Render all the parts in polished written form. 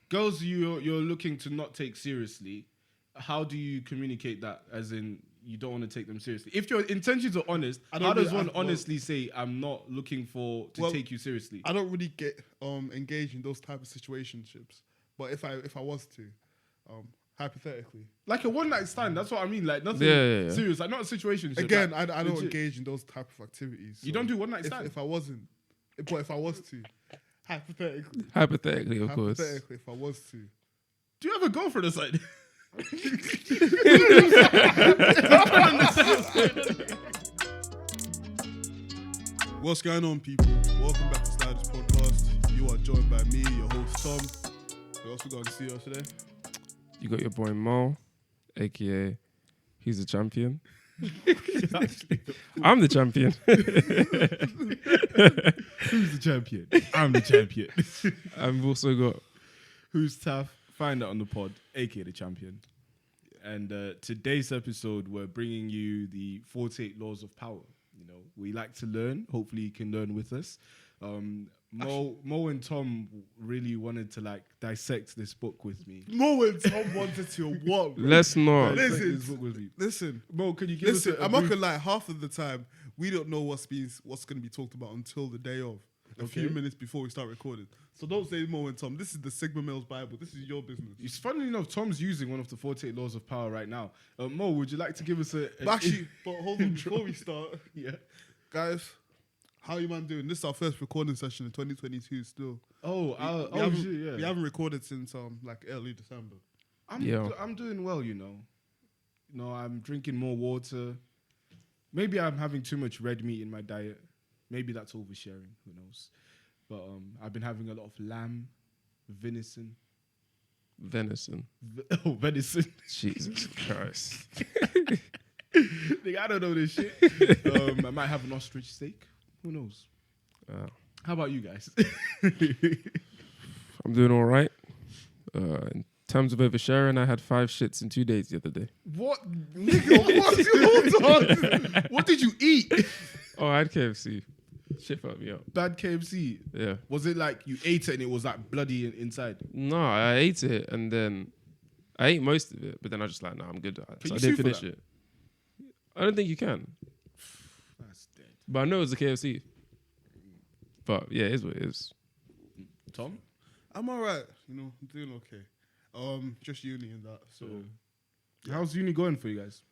girls you're looking to not take seriously, how do you communicate that? As in, you don't want to take them seriously. If your intentions are honest, how does one honestly say, I'm not looking to take you seriously? I don't really get engaged in those type of situationships. But if I was to, hypothetically, like a one night stand, that's what I mean. Like nothing serious, like not a situation. Again, I don't engage in those type of activities. So you don't do one night stand. If I wasn't, but if I was to, hypothetically, of course. Hypothetically, if I was to, do you have a girlfriend aside? What's going on, people? Welcome back to Sliders Podcast. You are joined by me, your host Tom. Who else we got to see us today? You got your boy Mo, aka he's the champion. I'm the champion. Who's the champion? I'm the champion. I've also got Who's tough? Find out on the pod, aka the champion. And today's episode, we're bringing you the 48 laws of power. You know, we like to learn. Hopefully, you can learn with us. Mo and Tom really wanted to dissect this book with me. Mo and Tom wanted to what? Bro? Let's not. Listen, Mo, can you give us I'm not gonna lie. Half of the time, we don't know what's going to be talked about until the day of. A few minutes before we start recording. So don't say Mo and Tom. This is the Sigma Males Bible. This is your business. It's funny enough, Tom's using one of the 48 laws of power right now. Mo, would you like to give us but hold on, before we start. Yeah. Guys, how you man doing? This is our first recording session in 2022 still. We haven't recorded since early December. I'm doing well, you know. You know, I'm drinking more water. Maybe I'm having too much red meat in my diet. Maybe that's oversharing. Who knows? But I've been having a lot of lamb, venison. Venison. Venison. Jesus Christ. I don't know this shit. I might have an ostrich steak. Who knows? How about you guys? I'm doing all right. In terms of oversharing, I had 5 shits in 2 days the other day. What? Nigga, hold on. What did you eat? Oh, I had KFC. Shit fucked me up. Bad KFC? Yeah. Was it like you ate it and it was like bloody inside? No, I ate it and then I ate most of it, but then I just I'm good. So I didn't finish it. I don't think you can. That's dead. But I know it's a KFC. But yeah, it is what it is. Tom? I'm alright. You know, I'm doing okay. Just uni and that. So how's uni going for you guys?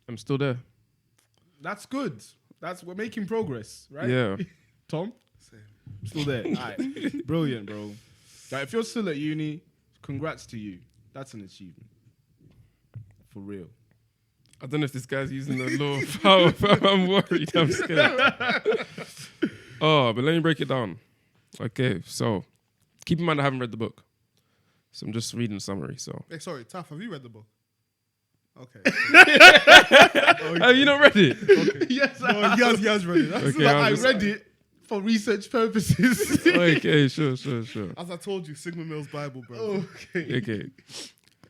I'm still there. That's good. We're making progress, right? Yeah. Tom? Same. Still there. All right. Brilliant, bro. Like, if you're still at uni, congrats to you. That's an achievement. For real. I don't know if this guy's using the law of power, but I'm worried. I'm scared. But let me break it down. Okay, so keep in mind I haven't read the book. So I'm just reading the summary. So Hey, sorry, Taff, have you read the book? Okay. Have you not read it? Okay. Yes, he has read it. Okay, I read it for research purposes. Okay, sure. As I told you, Sigma Males Bible, bro. Okay.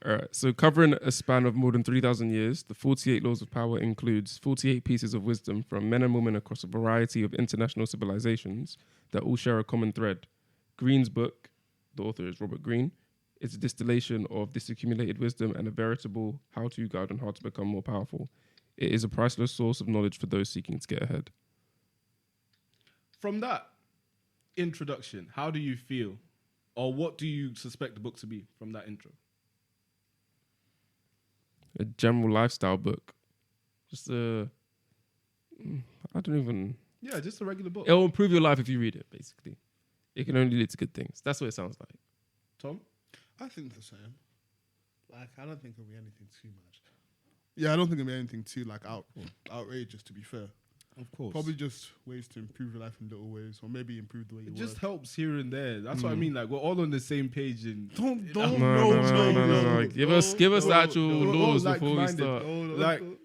All right. So covering a span of more than 3,000 years, the 48 Laws of Power includes 48 pieces of wisdom from men and women across a variety of international civilizations that all share a common thread. Green's book, the author is Robert Greene, is a distillation of this accumulated wisdom and a veritable how-to guide on how to become more powerful. It is a priceless source of knowledge for those seeking to get ahead. From that introduction, how do you feel? Or what do you suspect the book to be from that intro? A general lifestyle book. Just I don't even... Yeah, just a regular book. It'll improve your life if you read it, basically. It can only lead to good things. That's what it sounds like. Tom? I think the same. I don't think it'll be anything too much. Yeah, I don't think it'll be anything too outrageous, to be fair. Of course. Probably just ways to improve your life in little ways, or maybe improve the way you work. It just helps here and there. That's what I mean. Like, we're all on the same page. And No. Give us the actual laws before we start.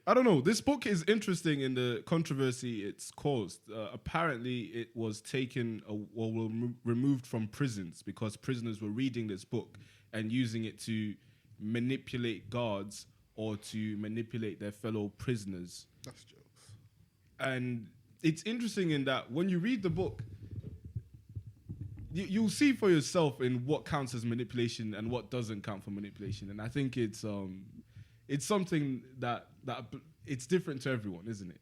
I don't know. This book is interesting in the controversy it's caused. Apparently, it was taken removed from prisons because prisoners were reading this book and using it to manipulate guards or to manipulate their fellow prisoners. That's jokes. And it's interesting in that when you read the book, you'll see for yourself in what counts as manipulation and what doesn't count for manipulation. And I think it's something that it's different to everyone, isn't it?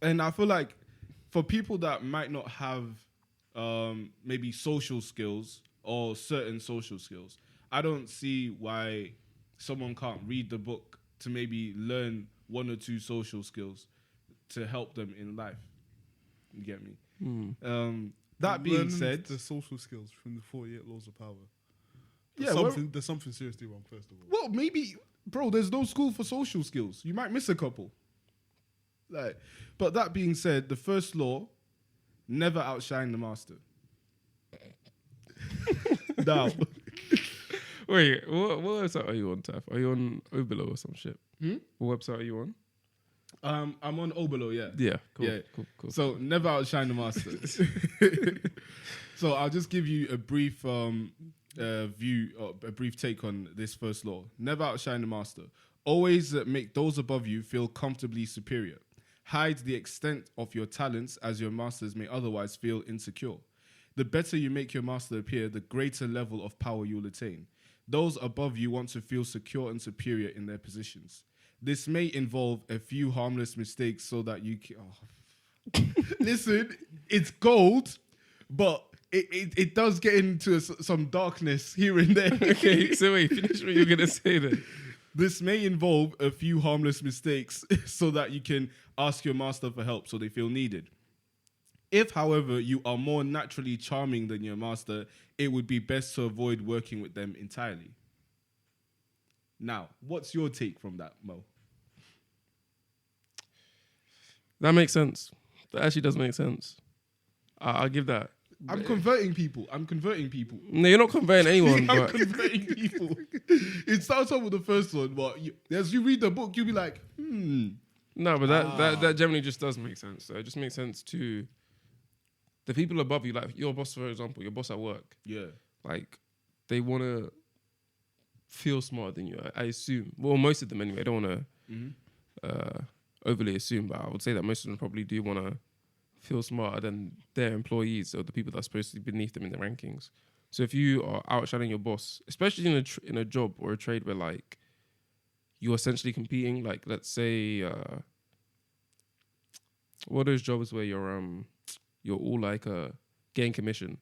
And I feel like for people that might not have maybe social skills or certain social skills, I don't see why someone can't read the book to maybe learn one or two social skills to help them in life. You get me? That being Learn said, the social skills from the 48 laws of power. yeah, There's something seriously wrong, first of all. well, maybe, bro, there's no school for social skills. You might miss a couple. Like, but that being said, the first law: never outshine the master. Now, Wait, what website are you on, Taf? Are you on Obelo or some shit? Hmm? What website are you on? I'm on Obelo, yeah. Yeah, cool. Yeah. Cool. So never outshine the master. So I'll just give you a brief view, or a brief take on this first law. Never outshine the master. Always make those above you feel comfortably superior. Hide the extent of your talents, as your masters may otherwise feel insecure. The better you make your master appear, the greater level of power you'll attain. Those above you want to feel secure and superior in their positions. This may involve a few harmless mistakes so that you can... Listen, it's gold, but it does get into some darkness here and there. Okay, so wait, finish what you're going to say then. This may involve a few harmless mistakes so that you can ask your master for help so they feel needed. If, however, you are more naturally charming than your master, it would be best to avoid working with them entirely. Now, what's your take from that, Mo? That makes sense. That actually does make sense. I'll give that. I'm converting people. No, you're not converting anyone, I'm but converting people. It starts off with the first one, but as you read the book, you'll be like, no, but that generally just does make sense. So it just makes sense to the people above you, like your boss, for example, your boss at work. Yeah. Like, they want to feel smarter than you, I assume. Well, most of them anyway. I don't want to overly assume, but I would say that most of them probably do want to feel smarter than their employees or the people that are supposed to be beneath them in the rankings. So if you are outshining your boss, especially in a job or a trade where like you're essentially competing, like let's say what are those jobs where you're all like getting commission?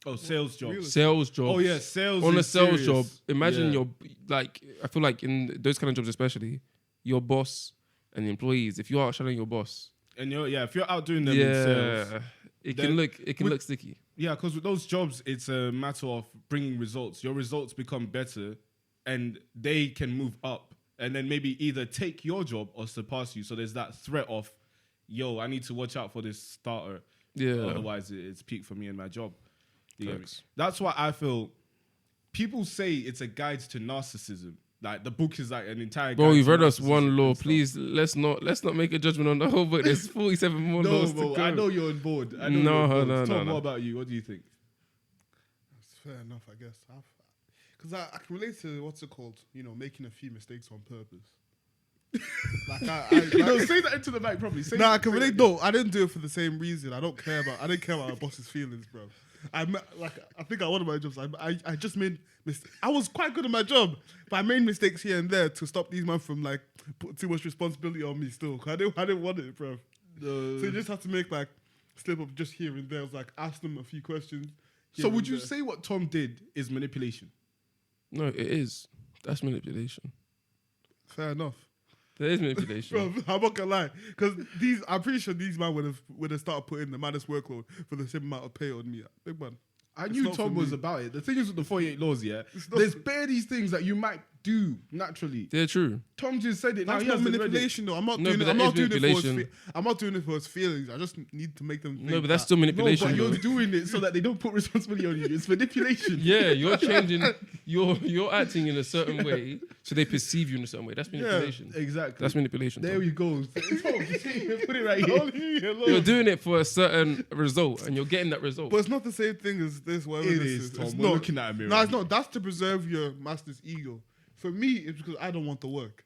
Oh, sales job. Sales job. Oh yeah, sales. On a is sales serious. job, imagine Yeah. you're like, I feel like in those kind of jobs especially, your boss and the employees, if you're outshining your boss, And if you're outdoing them in sales, it then can look sticky. yeah, because with those jobs, it's a matter of bringing results. Your results become better, and they can move up, and then maybe either take your job or surpass you. So there's that threat of, I need to watch out for this starter. Yeah. Otherwise, it's peak for me and my job. You get me? Facts. That's why I feel people say it's a guide to narcissism. Like the book is like an entire. Bro, guide you've to read us narcissism one law. and stuff. Please, let's not make a judgment on the whole book. There's 47 more No, laws bro, to go. I know you're on board. I know No, you're on board. no, Tom, no. what about you? What do you think? It's fair enough, I guess. Because I can relate to what's it called? Making a few mistakes on purpose. No, say that into the mic properly. Say I can relate. No, I didn't do it for the same reason. I didn't care about our boss's feelings, bro. I think at one of my jobs, I just made mistakes. I was quite good at my job, but I made mistakes here and there to stop these men from like putting too much responsibility on me. Still, 'cause I didn't want it, bro. So you just have to make like slip up just here and there. I was like, ask them a few questions. So would you say what Tom did is manipulation? No, it is. That's manipulation. Fair enough? There is manipulation. Bro, I'm not gonna lie, because I'm pretty sure these man would have started putting the maddest workload for the same amount of pay on me. Big man. I It's knew not Tom for was me. about it. The thing is with the 48 laws, not- there's bare these things that you might do naturally. They're true. Tom just said it. Now That's he not has the manipulation, though. I'm not No, doing but it. I'm that not is doing it for his. manipulation. I'm not doing it for his feelings. I just need to make them. Think No, but that's that- still No, manipulation. but you're though. doing it so that they don't put responsibility on you. It's manipulation. Yeah, you're changing. You're acting in a certain way, so they perceive you in a certain way. That's manipulation. Exactly. That's manipulation. There Tom. we go. Tom, put it right Oh, here. yeah, You're Lord. doing it for a certain result, and you're getting that result. But it's not the same thing as this. Whatever It this is, is. Tom. It's We're not. looking at a mirror. No, it's not. That's to preserve your master's ego. For me, it's because I don't want the work.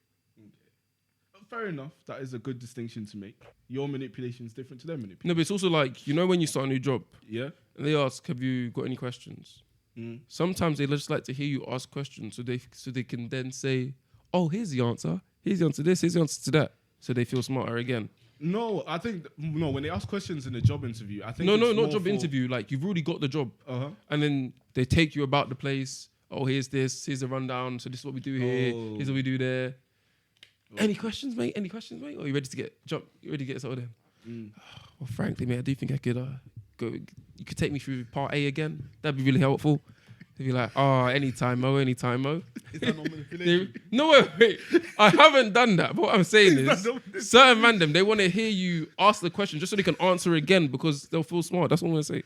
Fair enough. That is a good distinction to make. Your manipulation is different to their manipulation. No, but it's also like, when you start a new job, Yeah. and they ask, "Have you got any questions?" Mm. Sometimes they just like to hear you ask questions, so they can then say, "Oh, here's the answer. Here's the answer to this. Here's the answer to that." So they feel smarter again. No, I think no. When they ask questions in a job interview, I think No, it's not more job for- interview. Like you've already got the job, Uh-huh. and then they take you about the place. Oh, here's this. Here's the rundown. So this is what we do here. Oh. Here's what we do there. Any questions, mate? Any questions, mate? Or are you ready to get jump? You ready to get started in? Well, frankly, mate, I do think I could go. You could take me through part A again. That'd be really helpful. They'd be like, "Oh, anytime, Mo. Anytime, Mo." Is that not manipulation? No, wait. I haven't done that. But what I'm saying is, certain random, they want to hear you ask the question just so they can answer again because they'll feel smart. That's what I'm going to say.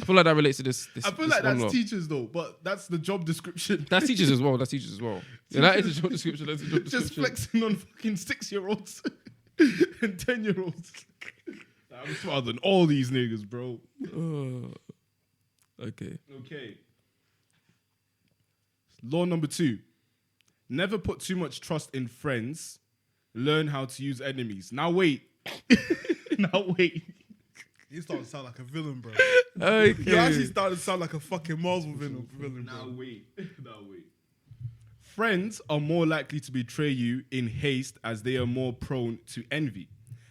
I feel like that relates to this. I feel this like one that's lot. teachers though, but that's the job description. That's teachers as well. Yeah, that is a job description. That's a job description. Just flexing on fucking 6-year-olds and 10-year-olds. I'm smarter than all these niggas, bro. Okay. Okay. Law number 2. Never put too much trust in friends. Learn how to use enemies. Now wait. Now wait. You starting to sound like a villain, bro. Okay. You actually started to sound like a fucking Marvel villain, Now bro. wait. Now wait. Friends are more likely to betray you in haste as they are more prone to envy.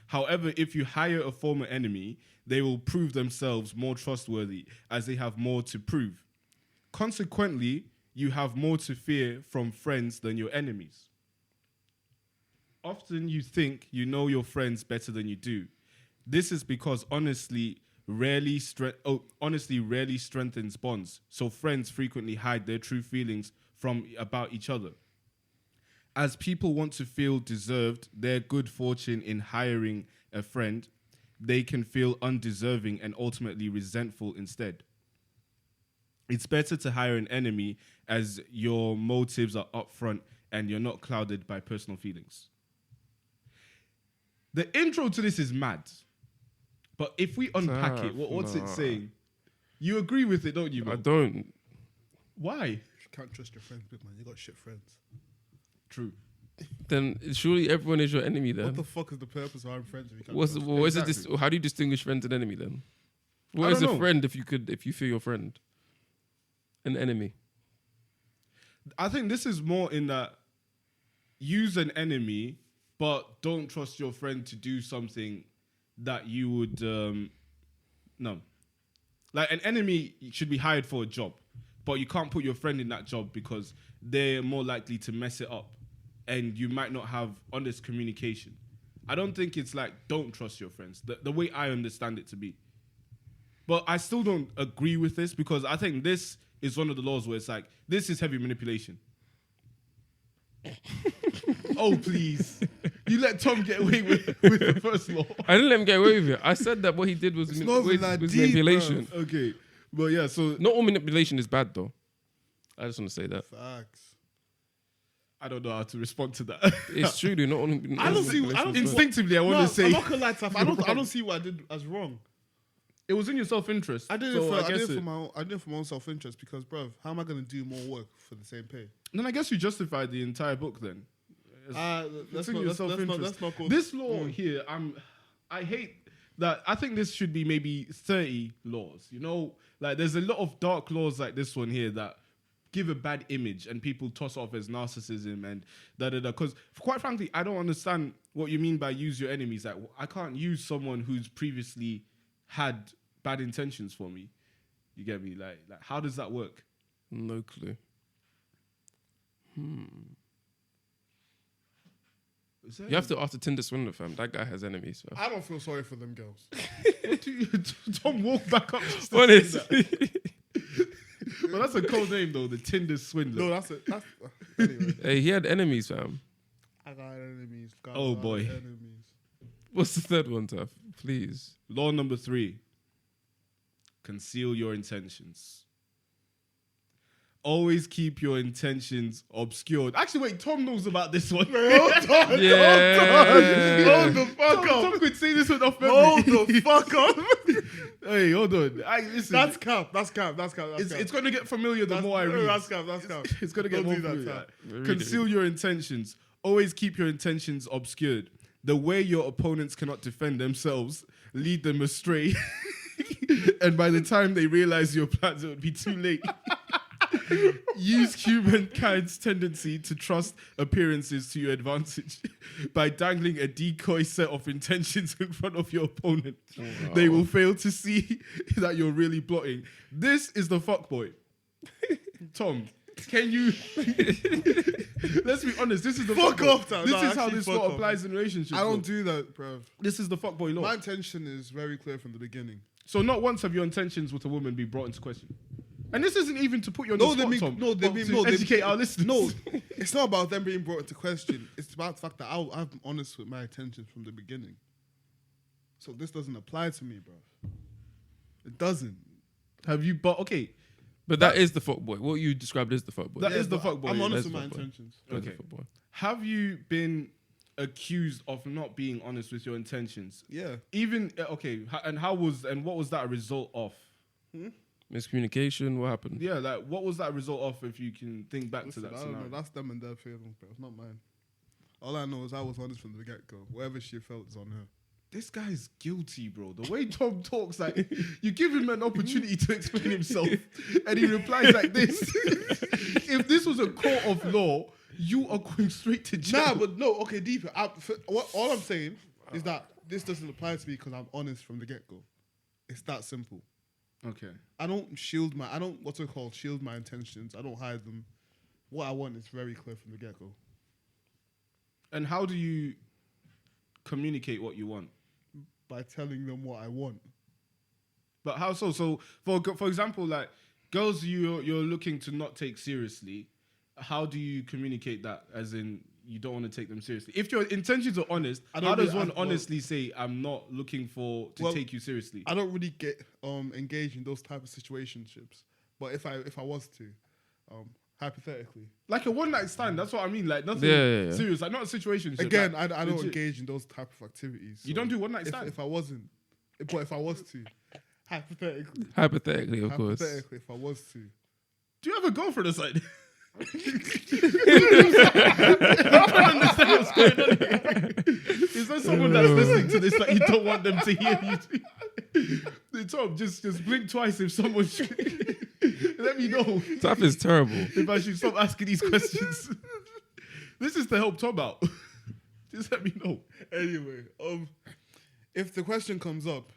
However, if you hire a former enemy, they will prove themselves more trustworthy as they have more to prove. Consequently, you have more to fear from friends than your enemies. Often you think you know your friends better than you do. This is because honesty rarely strengthens bonds, so friends frequently hide their true feelings about each other. As people want to feel deserved their good fortune in hiring a friend, they can feel undeserving and ultimately resentful instead. It's better to hire an enemy as your motives are upfront and you're not clouded by personal feelings. The intro to this is mad. But if we unpack it, what's it saying? You agree with it, don't you, I man? don't. Why? You can't trust your friends, big man. You got shit friends. True. Then surely everyone is your enemy What then. the fuck is the purpose of having friends if you can't What's trust what is it? Exactly. How do you distinguish friend and enemy then? What I is don't a know. friend if you feel your friend? An enemy. I think this is more in that use an enemy, but don't trust your friend to do something that you would no. Like an enemy should be hired for a job, but you can't put your friend in that job because they're more likely to mess it up and you might not have honest communication. I don't think it's like don't trust your friends, the way I understand it to be. But I still don't agree with this because I think this is one of the laws where it's like, this is heavy manipulation. Oh, please. You let Tom get away with the first law. I didn't let him get away with it. I said that what he did was, not even that deep, manipulation. Okay. But yeah, so Not all manipulation is bad though. I just want to say that. Facts. I don't know how to respond to that. It's true, dude. Not all I don't see- manipulation I don't is bad. Instinctively, I want No, to say I'm not gonna lie, Taf. I don't see what I did as wrong. it was in your self-interest. I did so it for I did guess it for my own self-interest because, bruv, how am I gonna do more work for the same pay? Then I guess you justified the entire book then. That's in not your that's self-interest. not called This law here, I hate that. I think this should be maybe 30 laws. You know, like there's a lot of dark laws like this one here that give a bad image and people toss off as narcissism and da-da-da. Because quite frankly, I don't understand what you mean by use your enemies. Like I can't use someone who's previously had bad intentions for me. You get me? Like how does that work? No clue. Is that- You have to ask the Tinder swindler, fam. That guy has enemies, fam. I don't feel sorry for them girls. What do you- Tom walk back up. just to say that. Honestly. Well, that's a cold name though. The Tinder swindler. No, that's anyway. Hey, he had enemies, fam. I got enemies. Got Oh, boy. enemies. What's the third one, Taf? Please. Law number 3. Conceal your intentions. Always keep your intentions obscured. Actually, wait, Tom knows about this one. Hold on, Yeah. hold the fuck up. Tom could say this one off memory. Hold the fuck up. Hey, hold on. Listen, That's cap. it's going to get familiar the more I read. That's cap. It's going to get Don't more do that, familiar. Read Conceal your intentions. Always keep your intentions obscured. The way your opponents cannot defend themselves, lead them astray. and by the time they realize your plans, it would be too late. Use humankind's tendency to trust appearances to your advantage by dangling a decoy set of intentions in front of your opponent. They will fail to see that you're really plotting. This is the fuckboy. Tom, can you... Let's be honest, this is the Fuck fuckboy. off, Tom. This No, is how actually, this fuck law off. applies in relationships. I don't bro. do that, bro. This is the fuckboy law. My intention is very clear from the beginning. So not once have your intentions with a woman be brought into question. And this isn't even to put you on the spot, Tom. To educate our listeners. No, it's not about them being brought into question. It's about the fact that I'm honest with my intentions from the beginning. So this doesn't apply to me, bro. It doesn't. Have you... But, okay. But that is the fuckboy. What you described is the fuckboy. That is the but fuckboy. I'm honest That's with my fuckboy. intentions. That's the Okay. fuckboy. Have you been accused of not being honest with your intentions? Yeah. Even... Okay. And what was that a result of? Miscommunication. What happened? Yeah, like, what was that result of if you can think back Listen, to that I don't scenario? know. That's them and their feelings, bro. It's not mine. All I know is I was honest from the get-go. Whatever she felt is on her. This guy's guilty, bro. The way Tom talks, like, you give him an opportunity to explain himself, and he replies like this. If this was a court of law, you are going straight to jail. Nah, but no, okay, deeper. All I'm saying is that this doesn't apply to me because I'm honest from the get-go. It's that simple. Okay. I don't shield my intentions. I don't hide them. What I want is very clear from the get-go. And how do you communicate what you want? By telling them what I want. But how so? So, for example, like, girls you're looking to not take seriously, how do you communicate that? As in, you don't want to take them seriously. If your intentions are honest, how does one honestly say, I'm not looking to take you seriously? I don't really get engaged in those type of situationships. But if I was to, hypothetically. Like a one-night stand, that's what I mean. Like, nothing Yeah. serious, like, not a situation. Again, like, I don't legit. engage in those type of activities. You don't do one-night stand? If I wasn't. But if I was to, hypothetically. Hypothetically, of course. Hypothetically, if I was to. Do you have a girlfriend aside? I'm trying to understand what's going on here. Is there someone that's listening to this that you don't want them to hear you? Tom, just blink twice if someone should. Let me know That is terrible. if I should stop asking these questions. This is to help Tom out. Just let me know. Anyway, if the question comes up,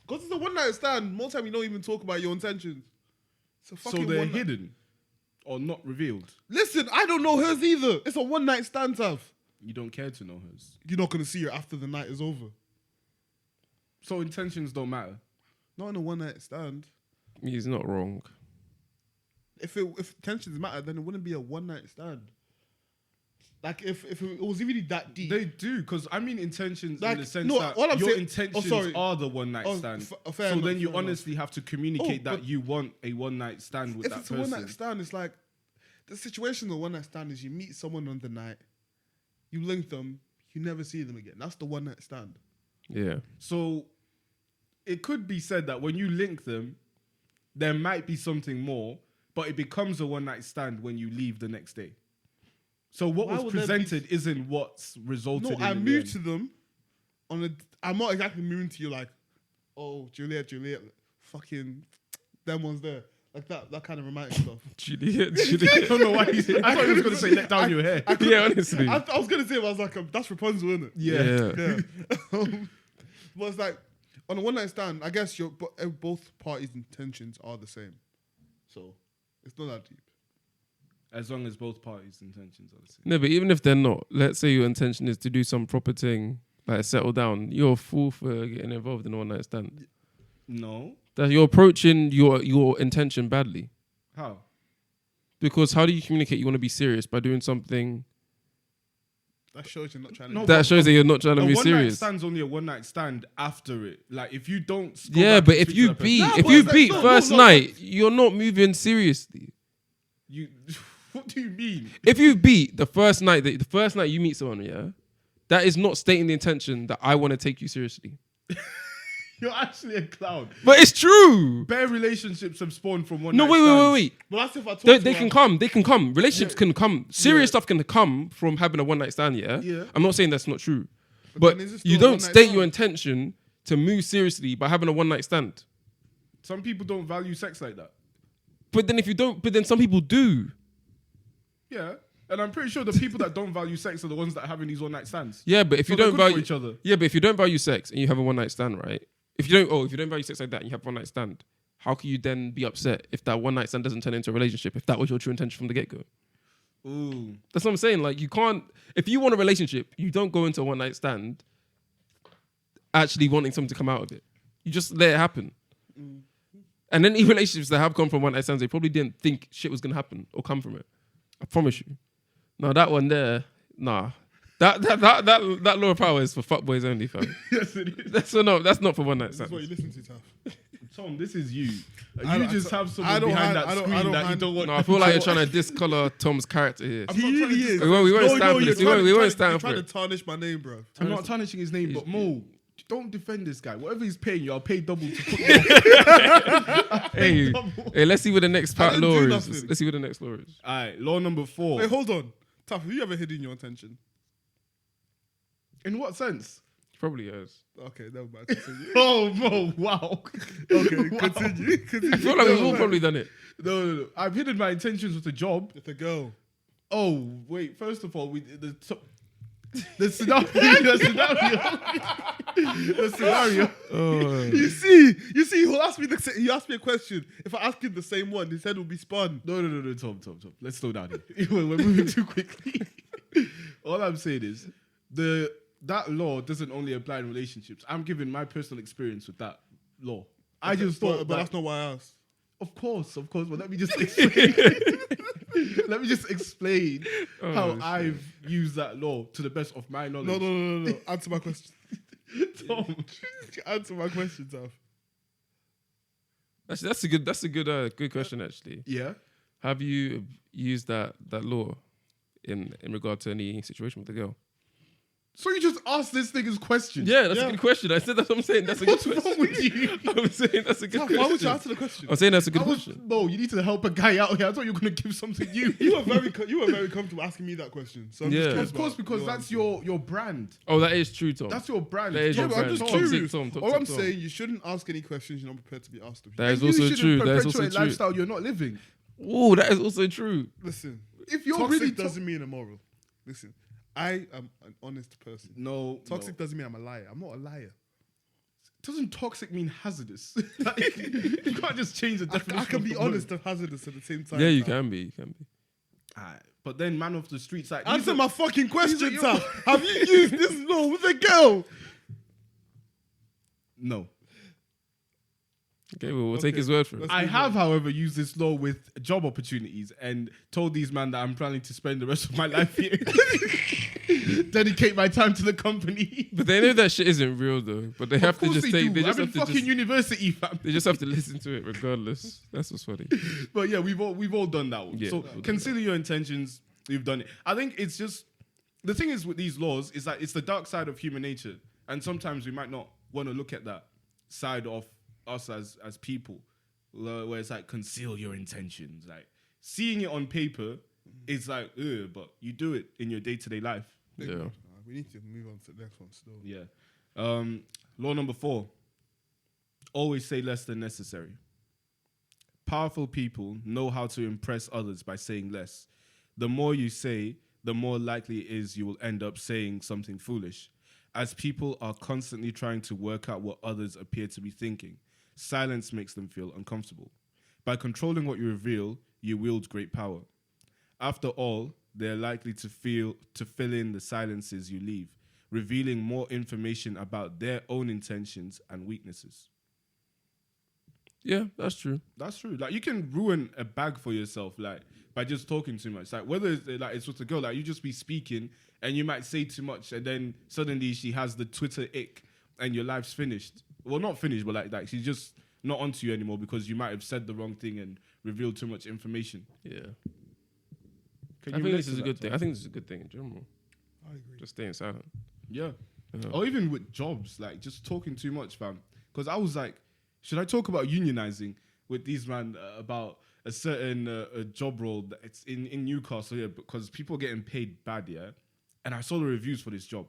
because it's a one-night stand, most time you don't even talk about your intentions. It's a So fucking they're one-night- hidden or not revealed. Listen, I don't know hers either. It's a one-night stand, Tav. You don't care to know hers. You're not going to see her after the night is over. So intentions don't matter. Not in a one-night stand. He's not wrong. If intentions matter, then it wouldn't be a one-night stand. Like, if it was really that deep. They do, because I mean intentions Like, in the sense no, that all I'm your saying- intentions are the one night stand. fair So enough, then you fair enough. honestly have to communicate that but- you want a one night stand with If that it's a person. one-night stand, it's like, the situation of the one-night stand is you meet someone on the night, you link them, you never see them again. That's the one-night stand. Yeah. So it could be said that when you link them, there might be something more, but it becomes a one night stand when you leave the next day. So what Why was would there be- presented isn't what's resulted No, in. I in the moved end. to them on a. I'm not exactly moving to you like, oh, Juliet, fucking, them ones there. Like that kind of romantic stuff. Juliet. I don't know why I thought he was going to say let down your hair. Yeah, honestly. I was going to say, but I was like, that's Rapunzel, isn't it? Yeah. Yeah. But it's like, on a one-night stand, I guess both parties' intentions are the same. So, it's not that deep. As long as both parties' intentions are the same. No, but even if they're not, let's say your intention is to do some proper thing, like settle down, you're a fool for getting involved in a one night stand. No. That you're approaching your intention badly. How? Because how do you communicate you want to be serious by doing something That shows you're not trying to. No, that shows that you're not trying to A be one night serious? stand's only a one night stand after it. Like if you don't. go Yeah, back but and if speak to you that person- beat, Nah, if but you it's beat like- first no, night, you're not moving seriously. you, what do you mean? If you beat the first night you meet someone, yeah, that is not stating the intention that I want to take you seriously. You're actually a clown. But it's true. Bare relationships have spawned from one No, night wait. stands. But that's if I talk They to her. can come. Relationships can come. Serious stuff can come from having a one night stand. Yeah. Yeah. I'm not saying that's not true, But but then is it you still a don't one-night state stand? your intention to move seriously by having a one night stand. Some people don't value sex like that. But then some people do. Yeah. And I'm pretty sure the people that don't value sex are the ones that are having these one night stands. Yeah, but if So you they're don't good for value each other. Yeah, but if you don't value sex and you have a one night stand, right? If you don't value sex like that and you have one night stand, how can you then be upset if that one night stand doesn't turn into a relationship, if that was your true intention from the get go? Ooh. That's what I'm saying. Like, you can't, if you want a relationship, you don't go into a one night stand actually wanting something to come out of it. You just let it happen. And then even relationships that have come from one night stands, they probably didn't think shit was gonna happen or come from it. I promise you. No, that one there, nah. That law of power is for fuckboys only, fam. Yes, it is. That's not for one night This is what stands. you listen to, Taff. Tom, this is you. I You don't- just have I someone don't behind hand- that I don't- screen I don't that you hand- don't want. No, I feel like you're trying to discolor Tom's character here. I'm He not trying really to is. discuss- We won't stand for you're this. We trying- won't you're stand You're for trying it. to tarnish my name, bro. I'm not tarnishing his name, He's- but Mo, don't defend this guy. Whatever he's paying you, I'll pay double to put you Hey, double. hey, let's see what the next I part didn't law do is. nothing. Let's see what the next law is. All right, law number 4. Wait, hold on. Taff, have you ever hidden your intention? In what sense? Probably has. Okay, never mind. Continue. Oh, Mo, wow. Okay, Wow. continue. Continue. I feel like we've No, all no. probably done it. No. I've hidden my intentions with a job. It's a girl. Oh, wait. First of all, the scenario. The scenario. Oh. You see, he asked me a question. If I ask him the same one, his head will be spun. No, Tom. Let's slow down here. We're moving too quickly. All I'm saying is that law doesn't only apply in relationships. I'm giving my personal experience with that law. I just thought, but that's not why I asked. of course. But let me just explain. Let me just explain how shit. I've used that law to the best of my knowledge. No. Answer my question. Tom. Answer my question, Taff. Actually, that's a good question. Actually, Yeah. have you used that law in regard to any situation with a girl? So you just asked this nigga's question. Yeah, that's Yeah. a good question. I said that's what I'm saying. That's a good What's question. wrong with you? I'm saying that's a good Taff, question. why would you answer the question? I'm saying that's a good I was, question. no, you need to help a guy out here. I thought you were gonna give something you. You were very comfortable asking me that question. So I'm Yeah. just curious Of course, about because your that's answer. your brand. Oh, that is true, Tom. That's your brand. That is Tom, your I'm brand. just Toxic curious. Tom, toxic All I'm Tom. saying, you shouldn't ask any questions you're not prepared to be asked of. That is you also shouldn't true. That is also perpetuate true. lifestyle you're not living. Oh, that is also true. Listen, If you're toxic really doesn't mean immoral. Listen, I am an honest person. no Toxic no. doesn't mean I'm a liar. I'm not a liar. Doesn't toxic mean hazardous? Like, you can't just change the definition. I can of be the word. honest and hazardous at the same time. Yeah, you Taff. can be. You can be. Alright, but then man off the streets like Answer my fucking question, your- Taff. Have you used this law with a girl? No. Okay, well, we'll Okay. take his word for it. Let's I move have, on. however, used this law with job opportunities and told these man that I'm planning to spend the rest of my life here. Dedicate my time to the company. But they know that shit isn't real though. But they have Of to course just they take. do. They just I'm in have to fucking just. university, fam. They just have to listen to it regardless. That's what's funny. But yeah, we've all done that one. Yeah, So we've done consider your intentions. You've done it. I think it's just the thing is with these laws is that it's the dark side of human nature, and sometimes we might not want to look at that side of us as people, where it's like conceal your intentions. Like seeing it on paper is like, ugh, but you do it in your day-to-day life. Yeah. We need to move on to the next one still. Yeah. Law number 4. Always say less than necessary. Powerful people know how to impress others by saying less. The more you say, the more likely it is you will end up saying something foolish. As people are constantly trying to work out what others appear to be thinking, silence makes them feel uncomfortable. By controlling what you reveal, you wield great power. After all, they're likely to fill in the silences you leave, revealing more information about their own intentions and weaknesses. Yeah, that's true. That's true. Like you can ruin a bag for yourself, like by just talking too much. Like whether it's with a girl, like you just be speaking and you might say too much, and then suddenly she has the Twitter ick, and your life's finished. Well, not finished, but like she's just not onto you anymore because you might have said the wrong thing and revealed too much information. Yeah. Can I you think relate this to is a that, good thing. Tom? I think this is a good thing in general. I agree. Just staying silent. Yeah. Yeah. Or even with jobs, like just talking too much, fam. Because I was like, should I talk about unionizing with these man about a certain a job role that it's in Newcastle, yeah, because people are getting paid bad, yeah. And I saw the reviews for this job,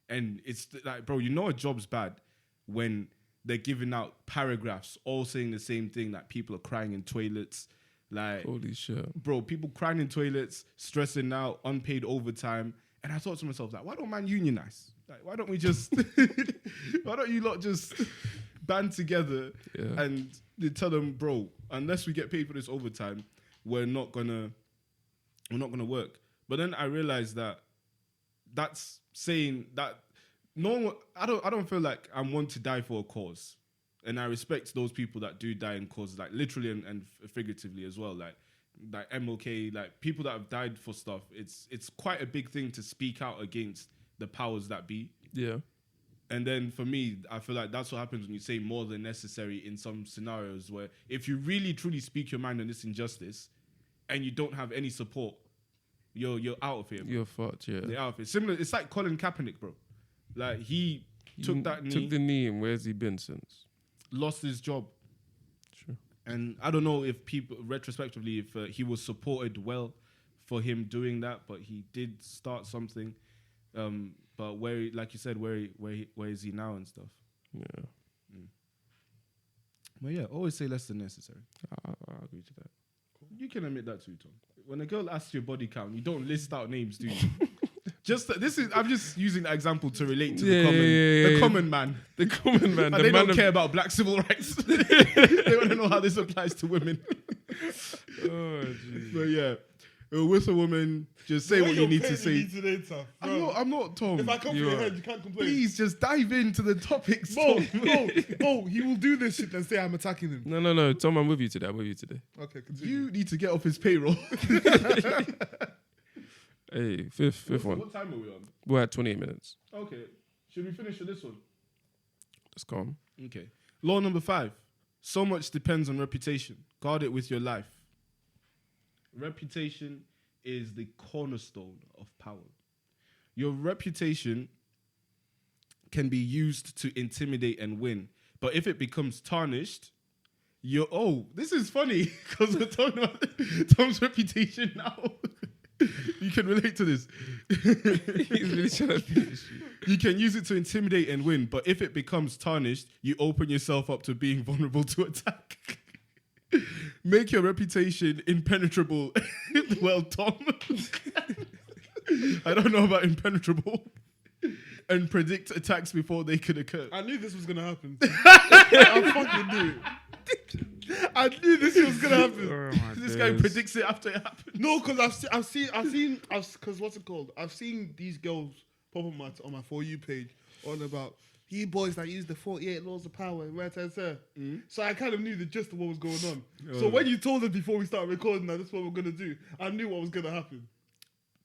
and it's like, bro, you know a job's bad when they're giving out paragraphs all saying the same thing, that people are crying in toilets. Like, Holy shit. bro, people crying in toilets, stressing out, unpaid overtime. And I thought to myself, like, why don't man unionize? Like, why don't we just, why don't you lot just band together and they tell them, bro, unless we get paid for this overtime, we're not gonna work. But then I realized that that's saying that I don't feel like I'm one to die for a cause. And I respect those people that do die in causes, like literally and figuratively as well. Like MLK, like people that have died for stuff. It's quite a big thing to speak out against the powers that be. Yeah. And then for me, I feel like that's what happens when you say more than necessary in some scenarios where if you really truly speak your mind on this injustice and you don't have any support, you're out of here. Bro. You're fucked, yeah. You're out of here. Similar, it's like Colin Kaepernick, bro. Like he took that knee. Took the knee, and where's he been since? Lost his job. True. And I don't know if people, retrospectively, if he was supported well for him doing that, but he did start something. But where, like you said, where is he now and stuff? Yeah. But yeah, always say less than necessary. I agree to that. You can admit that too, Tom. When a girl asks your body count, you don't list out names, do you? I'm just using that example to relate to the common man. The common man. And they don't care about black civil rights. They want to know how this applies to women. Oh, jeez. But yeah, with a woman, just say what you need to say. Today, Tom. I'm not Tom. If I come for your head, you can't complain. Please just dive into the topics. Bo, Tom. he will do this shit and say I'm attacking him. No. Tom, I'm with you today. Okay, continue. You need to get off his payroll. Hey, fifth one. What time are we on? We're at 28 minutes. Okay. Should we finish with this one? Let's go on. Okay. Law number 5. So much depends on reputation. Guard it with your life. Reputation is the cornerstone of power. Your reputation can be used to intimidate and win. But if it becomes tarnished, this is funny because we're talking about Tom's reputation now. You can relate to this. He's really trying to finish you. You can use it to intimidate and win, but if it becomes tarnished, you open yourself up to being vulnerable to attack. Make your reputation impenetrable. Well, Tom. I don't know about impenetrable. And predict attacks before they could occur. I knew this was gonna happen. I fucking knew it. I knew this was gonna happen. This guy predicts it after it happens. No, because I've seen, because what's it called? I've seen these girls pop on my For You page on about you boys that use the 48 laws of power. So I kind of knew the gist of what was going on. So when you told us before we started recording that this is what we're gonna do, I knew what was gonna happen.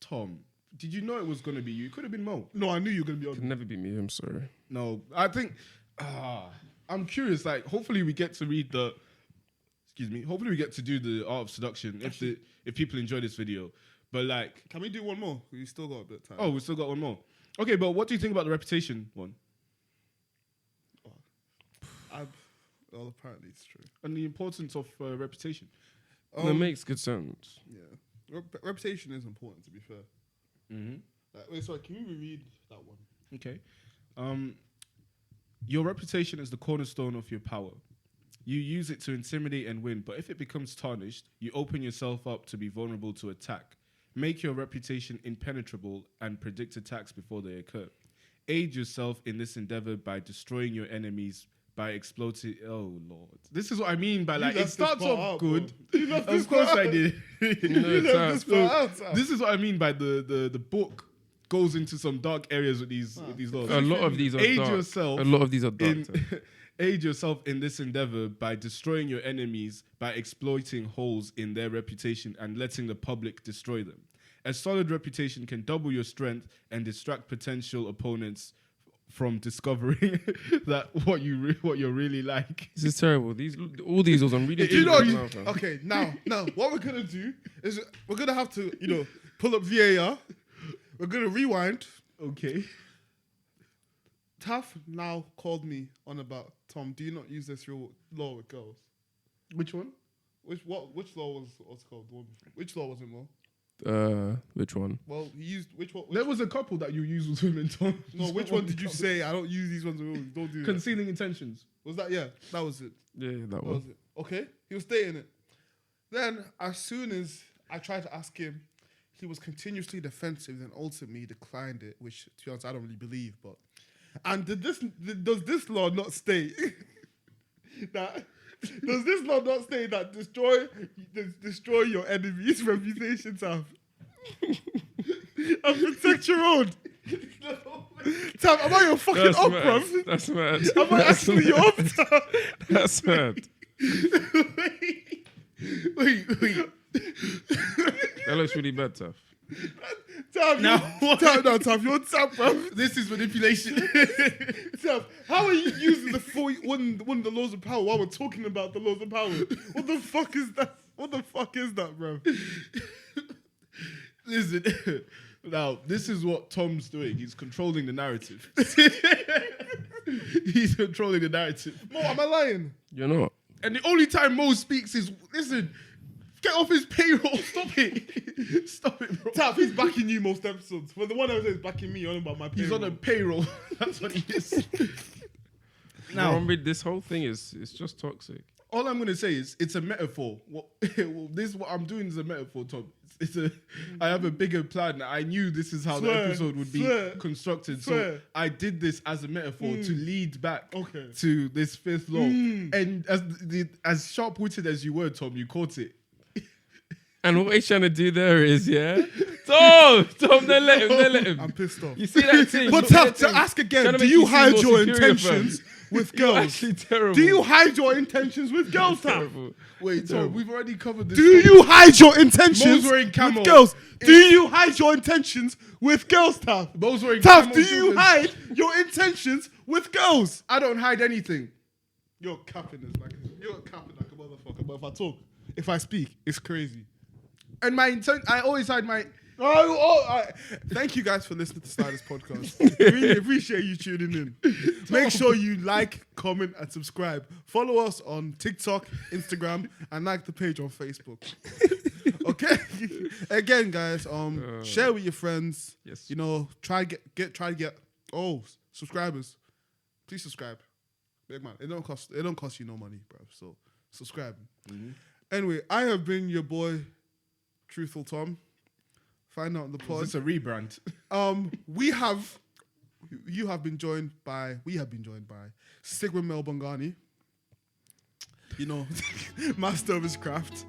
Tom, did you know it was gonna be you? It could have been Mo. No, I knew you were gonna be on. Could never be me. I'm sorry. No, I think I'm curious. Like, hopefully we get to read the. Excuse me. Hopefully we get to do the art of seduction if people enjoy this video. But like, can we do one more? We still got a bit of time. Oh, we still got one more. Okay, but what do you think about the reputation one? Well, apparently it's true. And the importance of reputation. That makes good sense. Yeah, reputation is important. To be fair. Mm-hmm. Wait, sorry. Can you reread that one? Okay. Your reputation is the cornerstone of your power. You use it to intimidate and win, but if it becomes tarnished, you open yourself up to be vulnerable to attack. Make your reputation impenetrable and predict attacks before they occur. Aid yourself in this endeavor by destroying your enemies, by exploiting. Oh Lord, this is what I mean by like it starts off good. Of course I did. This is what I mean by the book goes into some dark areas with these laws. A lot of these are Aid dark. yourself. A lot of these are dark. Aid yourself in this endeavor by destroying your enemies, by exploiting holes in their reputation and letting the public destroy them. A solid reputation can double your strength and distract potential opponents from discovering that what you're really like. This is terrible. All these laws I'm reading. Okay, now what we're gonna do is we're gonna have to pull up VAR. We're gonna rewind. Okay. Taff now called me on about, Tom, do you not use this law with girls? Which one? Which law was what's called? Which law was it more? Which one? Well, he used which one? There was a couple that you used with women, Tom. No, which one did you say? I don't use these ones. Don't do that. Concealing intentions. Was that? Yeah, that was it. Yeah, that That one. was it. Okay, he was stating it. Then, as soon as I tried to ask him, he was continuously defensive and ultimately declined it, which, to be honest, I don't really believe. But does this law not state that? Does this law not state that destroy your enemy's reputation, Tav, and protect your own? Tav, am I your fucking That's up, mad. bruv? That's mad. Am I That's actually your mad. up, Tav? That's mad. Wait. That looks really bad, Tough. Tav, Now Tav, you're Tav, bruv. This is manipulation. Tav, how are you using one of the laws of power while we're talking about the laws of power? What the fuck is that? What the fuck is that, bro? Listen, now this is what Tom's doing. He's controlling the narrative. He's controlling the narrative. Mo, am I lying? You're not. And the only time Mo speaks is, listen, get off his payroll. Stop it. Stop it, bro. Tav, he's backing you most episodes. Well, the one I was backing me on about my payroll. He's on a payroll. That's what he is. Now, Now, this whole thing is just toxic. all I'm gonna say is it's a metaphor. What I'm doing is a metaphor, Tom. I have a bigger plan. I knew this is how the episode would be constructed. So I did this as a metaphor to lead back to this fifth law. And as sharp-witted as you were, Tom, you caught it. And what he's trying to do there is, Tom, don't let him. I'm pissed off. You see that thing? But Tav, to ask again, do you hide your intentions with You're girls? actually terrible. Do you hide your intentions with girls, Tav? Terrible. Wait, Tom, we've already covered this. Do you hide your intentions Mo's wearing camo. with girls? Do you hide your intentions with girls, Tav? Mo's wearing Tav, camo do you Jordans. hide your intentions with girls? I don't hide anything. You're capping a motherfucker. But if I talk, if I speak, it's crazy. And my intent, I always hide my... Thank you guys for listening to Sliders Podcast. Really appreciate you tuning in. Make sure you like, comment, and subscribe. Follow us on TikTok, Instagram, and like the page on Facebook. Okay. Again, guys, share with your friends. Yes. You know, try to get subscribers. Please subscribe. Big man, it don't cost you no money, bro. So subscribe. Anyway, I have been your boy, Truthful Tom. Find out on the pod. It's a rebrand. We have been joined by Sigmund Mel Bongani. You know, master of his craft.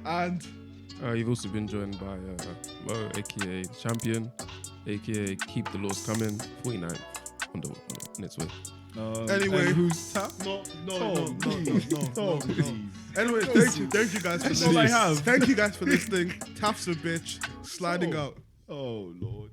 And You've also been joined by Mo, aka Champion, aka Keep the Laws Coming, 49 on its way. anyway, and who's Tap? no. Please. Anyway, thank you guys for That's all I listening. have. Than's a bitch sliding So- out. Oh, Lord.